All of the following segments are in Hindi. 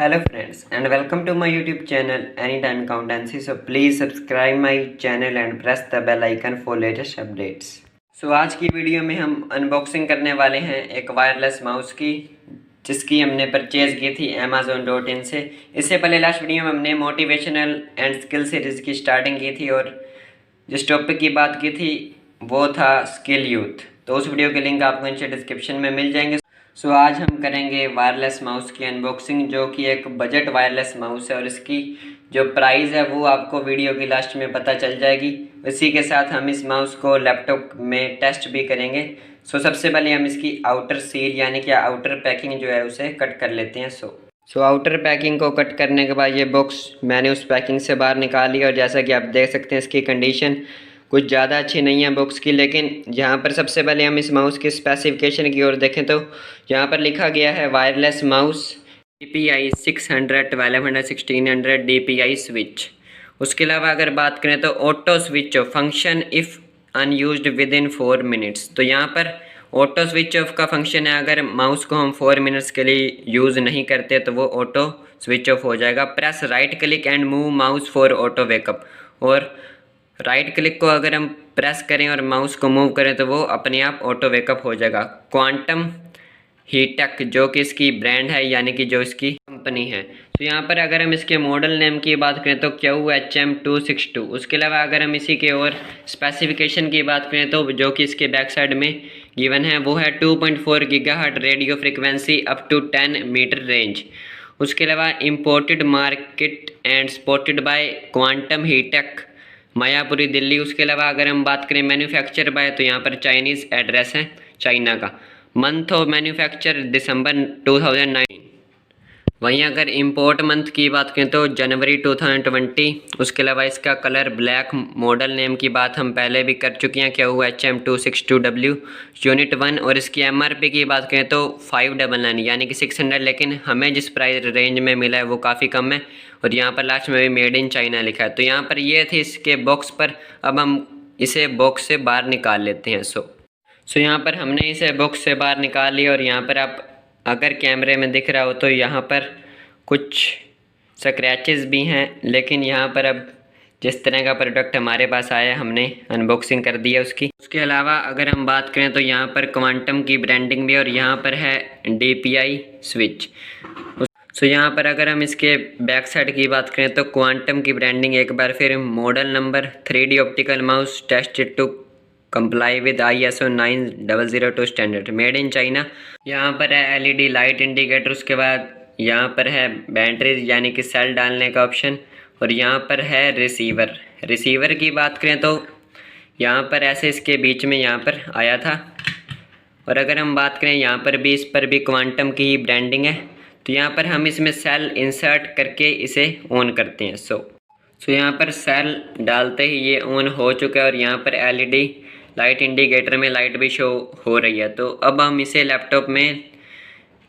Hello friends and welcome to my YouTube channel Anytime Accountancy. So please subscribe my channel and press the bell icon for latest updates. So आज की वीडियो में हम अनबॉक्सिंग करने वाले हैं एक वायरलेस माउस की, जिसकी हमने परचेज़ की थी Amazon.in से। इससे पहले लास्ट वीडियो में हमने मोटिवेशनल एंड स्किल सीरीज़ की स्टार्टिंग की थी और जिस टॉपिक की बात की थी वो था स्किल यूथ। तो उस वीडियो के लिंक आपको नीचे डिस्क्रिप्शन में मिल जाएंगे। सो आज हम करेंगे वायरलेस माउस की अनबॉक्सिंग, जो कि एक बजट वायरलेस माउस है और इसकी जो प्राइस है वो आपको वीडियो की लास्ट में पता चल जाएगी। इसी के साथ हम इस माउस को लैपटॉप में टेस्ट भी करेंगे। सो सबसे पहले हम इसकी आउटर सील यानी कि आउटर पैकिंग जो है उसे कट कर लेते हैं। सो आउटर पैकिंग को कट करने के बाद ये बॉक्स मैंने उस पैकिंग से बाहर निकाल लिया और जैसा कि आप देख सकते हैं इसकी कंडीशन कुछ ज़्यादा अच्छी नहीं है बॉक्स की। लेकिन यहाँ पर सबसे पहले हम इस माउस की स्पेसिफिकेशन की ओर देखें तो यहाँ पर लिखा गया है wireless mouse DPI 600 1200 1600 DPI switch. उसके अलावा अगर बात करें तो auto switch off function if unused with in 4 minutes. तो यहाँ पर ऑटो स्विच ऑफ का फंक्शन है, अगर माउस को हम 4 मिनट्स के लिए यूज़ नहीं करते तो वो ऑटो स्विच ऑफ हो जाएगा। Press right click and move mouse for auto wake up. और राइट क्लिक को अगर हम प्रेस करें और माउस को मूव करें तो वो अपने आप ऑटो वेकअप हो जाएगा। क्वांटम हीटेक जो कि इसकी ब्रांड है यानी कि जो इसकी कंपनी है। तो यहाँ पर अगर हम इसके मॉडल नेम की बात करें तो QHM262। उसके अलावा अगर हम इसी के और स्पेसिफिकेशन की बात करें तो जो कि इसके बैक साइड में गिवन है वो है 2.4 gigahertz radio frequency up to 10 metre range. उसके अलावा imported market and supported by quantum hitech Mayapuri Delhi. उसके अलावा अगर हम बात करें मैन्युफैक्चर बाय तो यहाँ पर चाइनीज़ एड्रेस है चाइना का। मंथ ऑफ मैन्युफैक्चर दिसंबर 2009। वहीं अगर इंपोर्ट मंथ की बात करें तो जनवरी 2020। उसके अलावा इसका कलर ब्लैक। मॉडल नेम की बात हम पहले भी कर चुके हैं, क्या हुआ HM262W यूनिट 1। और इसकी MRP की बात करें तो 599 यानी कि 600। लेकिन हमें जिस प्राइस रेंज में मिला है वो काफ़ी कम है और यहाँ पर लास्ट में भी मेड इन चाइना लिखा है। तो यहाँ पर ये थे इसके बॉक्स पर। अब हम इसे बॉक्स से बाहर निकाल लेते हैं। सो यहाँ पर हमने इसे बॉक्स से बाहर निकाल लिया और यहाँ पर आप अगर कैमरे में दिख रहा हो तो यहाँ पर कुछ स्क्रैचेस भी हैं। लेकिन यहाँ पर अब जिस तरह का प्रोडक्ट हमारे पास आया हमने अनबॉक्सिंग कर दिया उसकी। उसके अलावा अगर हम बात करें तो यहाँ पर क्वांटम की ब्रांडिंग भी और यहाँ पर है DPI स्विच। सो यहाँ पर अगर हम इसके बैक साइड की बात करें तो क्वांटम की ब्रांडिंग एक बार फिर model number 3D optical mouse tested to comply with ISO 9002 standard made in China. यहाँ पर है LED लाइट इंडिकेटर। उसके बाद यहाँ पर है बैटरीज यानी कि सेल डालने का ऑप्शन और यहाँ पर है रिसीवर की बात करें तो यहाँ पर ऐसे इसके बीच में यहाँ पर आया था। और अगर हम बात करें यहाँ पर भी, इस पर भी क्वांटम की ब्रांडिंग है। तो यहाँ पर हम इसमें सेल इंसर्ट करके इसे ऑन करते हैं। सो यहाँ पर सेल डालते ही ये ऑन हो चुका है और यहाँ पर LED लाइट इंडिकेटर में लाइट भी शो हो रही है। तो अब हम इसे लैपटॉप में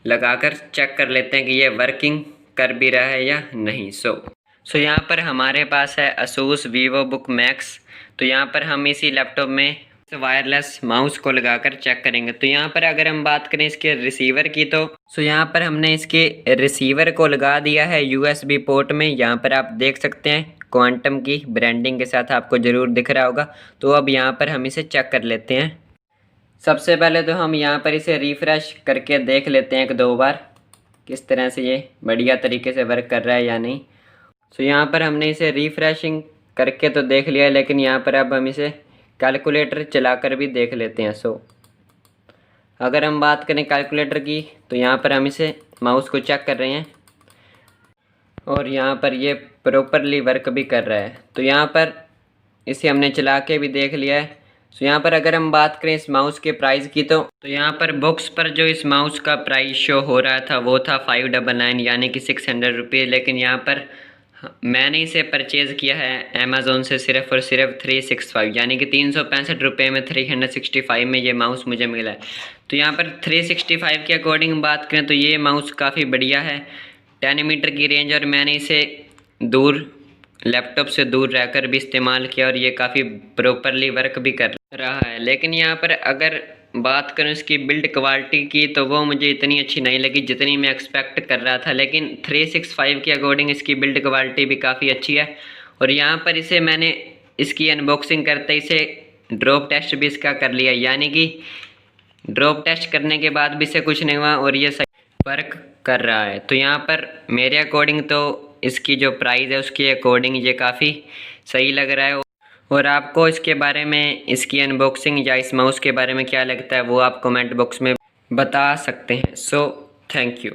लगाकर चेक कर लेते हैं कि ये वर्किंग कर भी रहा है या नहीं। सो यहाँ पर हमारे पास है Asus VivoBook Max। तो यहाँ पर हम इसी लैपटॉप में वायरलेस माउस को लगाकर चेक करेंगे। तो यहाँ पर अगर हम बात करें इसके रिसीवर की तो यहाँ पर हमने इसके रिसीवर को लगा दिया है USB पोर्ट में। यहाँ पर आप देख सकते हैं क्वांटम की ब्रांडिंग के साथ, आपको ज़रूर दिख रहा होगा। तो अब यहाँ पर हम इसे चेक कर लेते हैं। सबसे पहले तो हम यहाँ पर इसे रिफ़्रेश करके देख लेते हैं 1-2 बार किस तरह से ये बढ़िया तरीके से वर्क कर रहा है या नहीं। सो यहाँ पर हमने इसे रिफ़्रेशिंग करके तो देख लिया है, लेकिन यहाँ पर अब हम इसे कैलकुलेटर चलाकर भी देख लेते हैं। अगर हम बात करें कैलकुलेटर की तो यहाँ पर हम इसे माउस को चेक कर रहे हैं और यहाँ पर ये प्रॉपरली वर्क भी कर रहा है। तो यहाँ पर इसे हमने चला के भी देख लिया है। सो यहाँ पर अगर हम बात करें इस माउस के प्राइस की तो यहाँ पर बॉक्स पर जो इस माउस का प्राइस शो हो रहा था वो था 599 यानी कि 600 रुपये। लेकिन यहाँ पर मैंने इसे परचेज़ किया है अमेज़ोन से सिर्फ़ और सिर्फ 365 यानी कि 365 रुपये में 365 में ये माउस मुझे मिला है। तो यहाँ पर 365 के अकॉर्डिंग बात करें तो ये माउस काफ़ी बढ़िया है, 10 मीटर की रेंज। और मैंने इसे लैपटॉप से दूर रहकर भी इस्तेमाल किया और ये काफ़ी प्रॉपरली वर्क भी कर रहा है। लेकिन यहाँ पर अगर बात करूं इसकी बिल्ड क्वालिटी की तो वो मुझे इतनी अच्छी नहीं लगी जितनी मैं एक्सपेक्ट कर रहा था, लेकिन 365 के अकॉर्डिंग इसकी बिल्ड क्वालिटी भी काफ़ी अच्छी है। और यहाँ पर इसे मैंने इसकी अनबॉक्सिंग करते इसे ड्रॉप टेस्ट भी इसका कर लिया, यानी कि ड्रॉप टेस्ट करने के बाद भी इसे कुछ नहीं हुआ और ये सही वर्क कर रहा है। तो यहाँ पर मेरे अकॉर्डिंग तो इसकी जो प्राइस है उसके अकॉर्डिंग ये काफ़ी सही लग रहा है। और आपको इसके बारे में, इसकी अनबॉक्सिंग या इस माउस के बारे में क्या लगता है वो आप कमेंट बॉक्स में बता सकते हैं। So thank you.